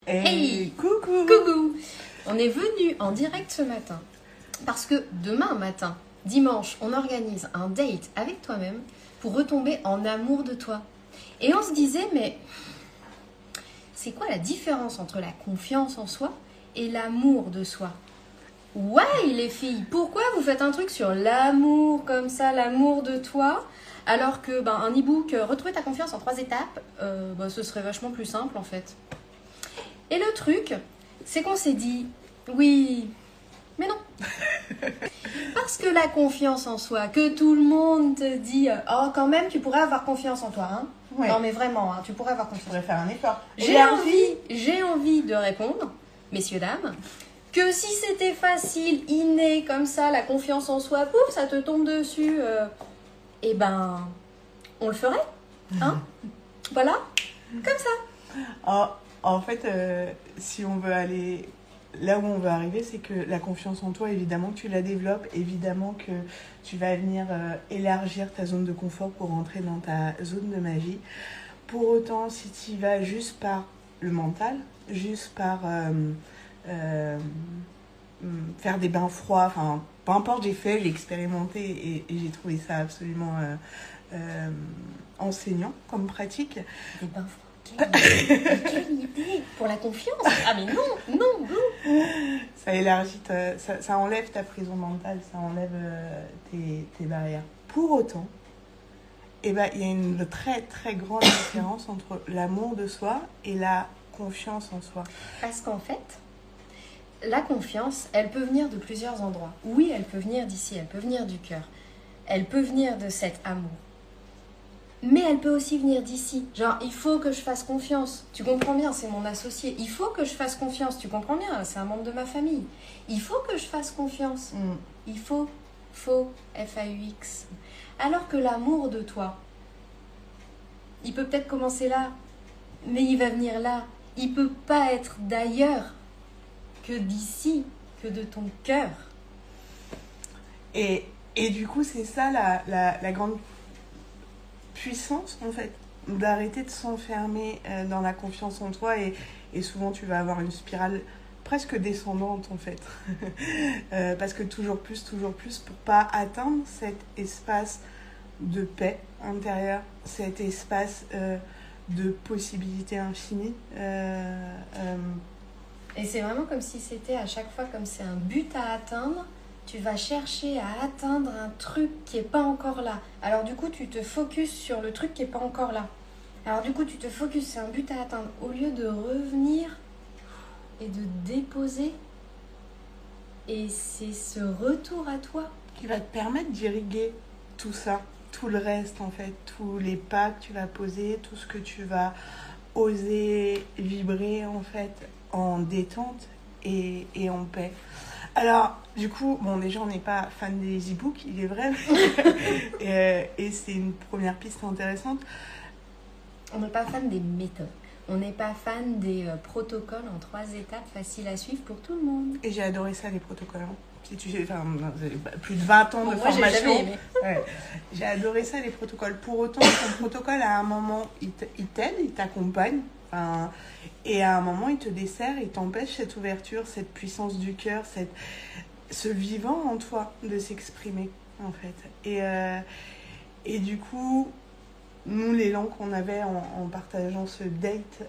Hey, coucou. Coucou. On est venu en direct ce matin parce que demain matin, dimanche, on organise un date avec toi-même pour retomber en amour de toi. Et on se disait, mais c'est quoi la différence entre la confiance en soi et l'amour de soi? Ouais, les filles, pourquoi vous faites un truc sur l'amour comme ça, l'amour de toi, alors que un e-book, retrouver ta confiance en 3 étapes, ce serait vachement plus simple en fait. Et le truc, c'est qu'on s'est dit, oui, mais non. Parce que la confiance en soi, que tout le monde te dit, oh quand même, tu pourrais avoir confiance en toi, hein. Ouais. Non mais vraiment, hein, tu pourrais avoir Je confiance. pourrais faire un effort. J'ai envie de répondre, messieurs, dames, que si c'était facile, inné, comme ça, la confiance en soi, pouf, ça te tombe dessus, on le ferait, hein. Voilà, comme ça. En fait, si on veut aller là où on veut arriver, c'est que la confiance en toi, évidemment que tu la développes, évidemment que tu vas venir élargir ta zone de confort pour rentrer dans ta zone de magie. Pour autant, si tu y vas juste par le mental, juste par faire des bains froids, enfin, peu importe, j'ai expérimenté et j'ai trouvé ça absolument enseignant comme pratique. Des bains froids. Quelle idée pour la confiance. Ah mais non. Ça élargit, ça enlève ta prison mentale, ça enlève tes barrières. Pour autant, il y a une très très grande différence entre l'amour de soi et la confiance en soi. Parce qu'en fait, la confiance, elle peut venir de plusieurs endroits. Oui, elle peut venir d'ici, elle peut venir du cœur. Elle peut venir de cet amour. Mais elle peut aussi venir d'ici. Genre, il faut que je fasse confiance. Tu comprends bien, c'est mon associé. Il faut que je fasse confiance. Tu comprends bien, c'est un membre de ma famille. Il faut que je fasse confiance. Il faut, F-A-U-X. Alors que l'amour de toi, il peut peut-être commencer là, mais il va venir là. Il peut pas être d'ailleurs que d'ici, que de ton cœur. Et du coup, c'est ça la grande puissance, en fait, d'arrêter de s'enfermer dans la confiance en toi. Et souvent, tu vas avoir une spirale presque descendante, en fait. Parce que toujours plus, pour pas atteindre cet espace de paix intérieure, cet espace de possibilités infinies. Et c'est vraiment comme si c'était à chaque fois, comme c'est un but à atteindre, tu vas chercher à atteindre un truc qui n'est pas encore là. Alors du coup, tu te focuses sur le truc qui n'est pas encore là. Alors du coup, tu te focuses, c'est un but à atteindre. Au lieu de revenir et de déposer, et c'est ce retour à toi qui va te permettre d'irriguer tout ça, tout le reste en fait, tous les pas que tu vas poser, tout ce que tu vas oser vibrer en fait en détente et en paix. Alors, du coup, déjà, on n'est pas fan des e-books, il est vrai, et c'est une première piste intéressante. On n'est pas fan des méthodes. On n'est pas fan des protocoles en 3 étapes faciles à suivre pour tout le monde. Et j'ai adoré ça, les protocoles. Si tu sais, plus de 20 ans de formation. Moi, j'ai jamais aimé. Ouais. J'ai adoré ça, les protocoles. Pour autant, ton protocole, à un moment, il t'aide, il t'accompagne. Et à un moment, il te dessert, il t'empêche cette ouverture, cette puissance du cœur, ce vivant en toi de s'exprimer, en fait. Et du coup, nous, l'élan qu'on avait en partageant ce date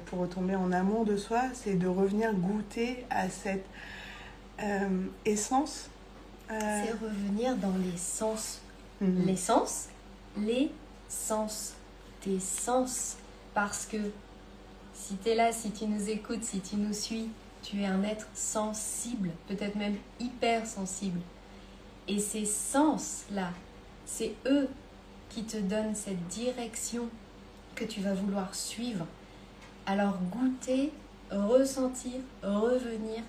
pour retomber en amour de soi, c'est de revenir goûter à cette essence. C'est revenir dans les sens. Les sens, tes sens. Parce que si tu es là, si tu nous écoutes, si tu nous suis, tu es un être sensible, peut-être même hyper sensible. Et ces sens-là, c'est eux qui te donnent cette direction que tu vas vouloir suivre. Alors goûter, ressentir, revenir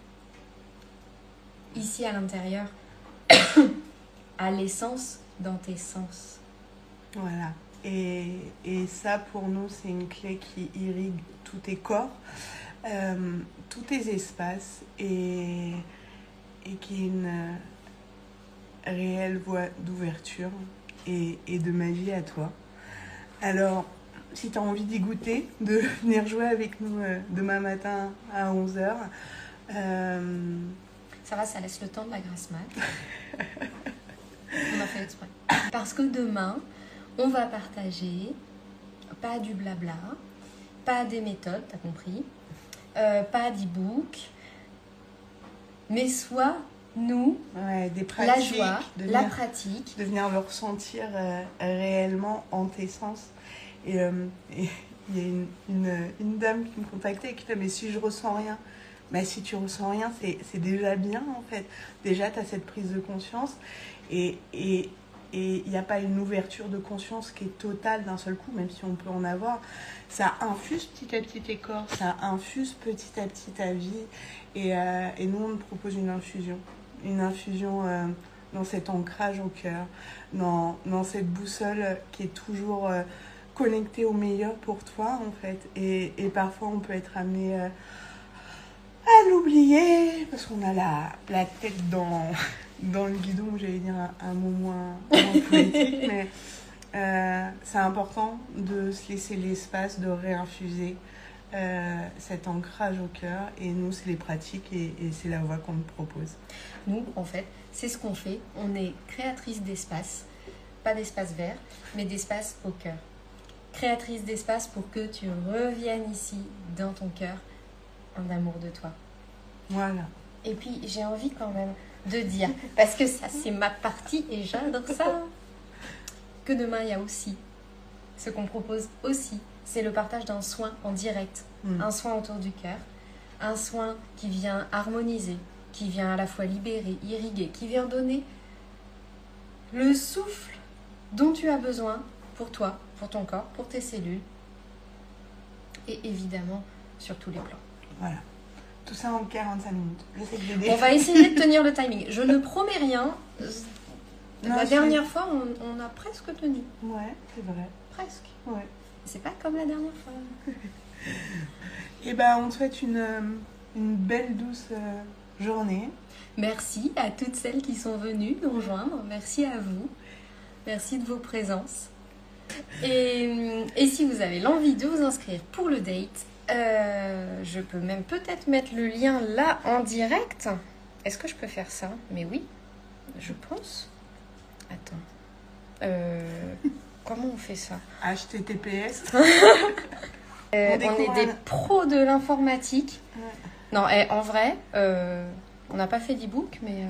ici à l'intérieur, à l'essence dans tes sens. Voilà. Et ça, pour nous, c'est une clé qui irrigue tous tes corps, tous tes espaces et qui est une réelle voie d'ouverture et de magie à toi. Alors, si tu as envie d'y goûter, de venir jouer avec nous demain matin à 11 h. Ça va, ça laisse le temps de la grasse mat. On a fait exprès. Parce que demain, on va partager pas du blabla, pas des méthodes, t'as compris, pas d'e-book, mais soit nous, des pratiques, la joie, la pratique. De venir le ressentir réellement en tes sens. Et il y a une dame qui me contactait et qui disait, mais si je ressens rien, bah, si tu ressens rien, c'est déjà bien en fait. Déjà, tu as cette prise de conscience et il n'y a pas une ouverture de conscience qui est totale d'un seul coup, même si on peut en avoir. Ça infuse petit à petit tes corps, ça infuse petit à petit ta vie. Et nous, on te propose une infusion. Une infusion dans cet ancrage au cœur, dans cette boussole qui est toujours connectée au meilleur pour toi, en fait. Et parfois, on peut être amené à l'oublier, parce qu'on a la tête dans le guidon, j'allais dire un mot moins poétique, mais c'est important de se laisser l'espace de réinfuser cet ancrage au cœur. Et nous, c'est les pratiques et c'est la voie qu'on te propose. Nous, en fait, c'est ce qu'on fait. On est créatrice d'espace, pas d'espace vert, mais d'espace au cœur. Créatrice d'espace pour que tu reviennes ici, dans ton cœur, en amour de toi. Voilà. Et puis, j'ai envie quand même de dire, parce que ça, c'est ma partie et j'adore ça, que demain, il y a aussi, ce qu'on propose aussi, c'est le partage d'un soin en direct, un soin autour du cœur, un soin qui vient harmoniser, qui vient à la fois libérer, irriguer, qui vient donner le souffle dont tu as besoin pour toi, pour ton corps, pour tes cellules, et évidemment, sur tous les plans. Voilà. Tout ça en 45 minutes. Je sais que on va essayer de tenir le timing. Je ne promets rien. La dernière fois, on a presque tenu. Ouais, c'est vrai. Presque. Ouais. C'est pas comme la dernière fois. Et ben, on te souhaite une belle, douce journée. Merci à toutes celles qui sont venues nous rejoindre. Merci à vous. Merci de vos présences. Et si vous avez l'envie de vous inscrire pour le date, je peux même peut-être mettre le lien là en direct. Est-ce que je peux faire ça? Mais oui, je pense. Attends. Comment on fait ça? HTTPS. On est des pros de l'informatique. Ouais. Non, en vrai, on n'a pas fait d'e-book, mais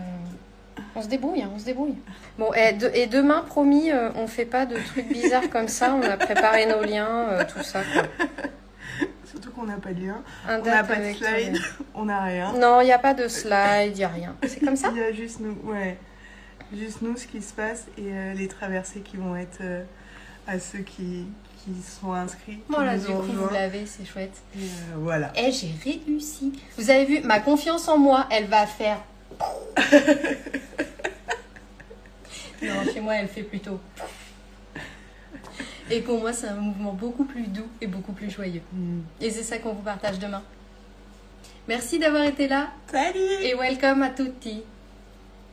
on se débrouille, on se débrouille. Bon, et demain, promis, on fait pas de trucs bizarres comme ça. On a préparé nos liens, tout ça, quoi. Surtout qu'on n'a pas de lien, on n'a pas de slide, on n'a rien. Non, il n'y a pas de slide, il n'y a rien. C'est comme ça? Il y a juste nous, ouais. Juste nous, ce qui se passe et les traversées qui vont être à ceux qui sont inscrits. Voilà, du coup, vous l'avez, c'est chouette. Et voilà. Et j'ai réussi. Vous avez vu, ma confiance en moi, elle va faire... Non, chez moi, elle fait plutôt... Et pour moi, c'est un mouvement beaucoup plus doux et beaucoup plus joyeux. Et c'est ça qu'on vous partage demain. Merci d'avoir été là. Salut. Et welcome à tutti.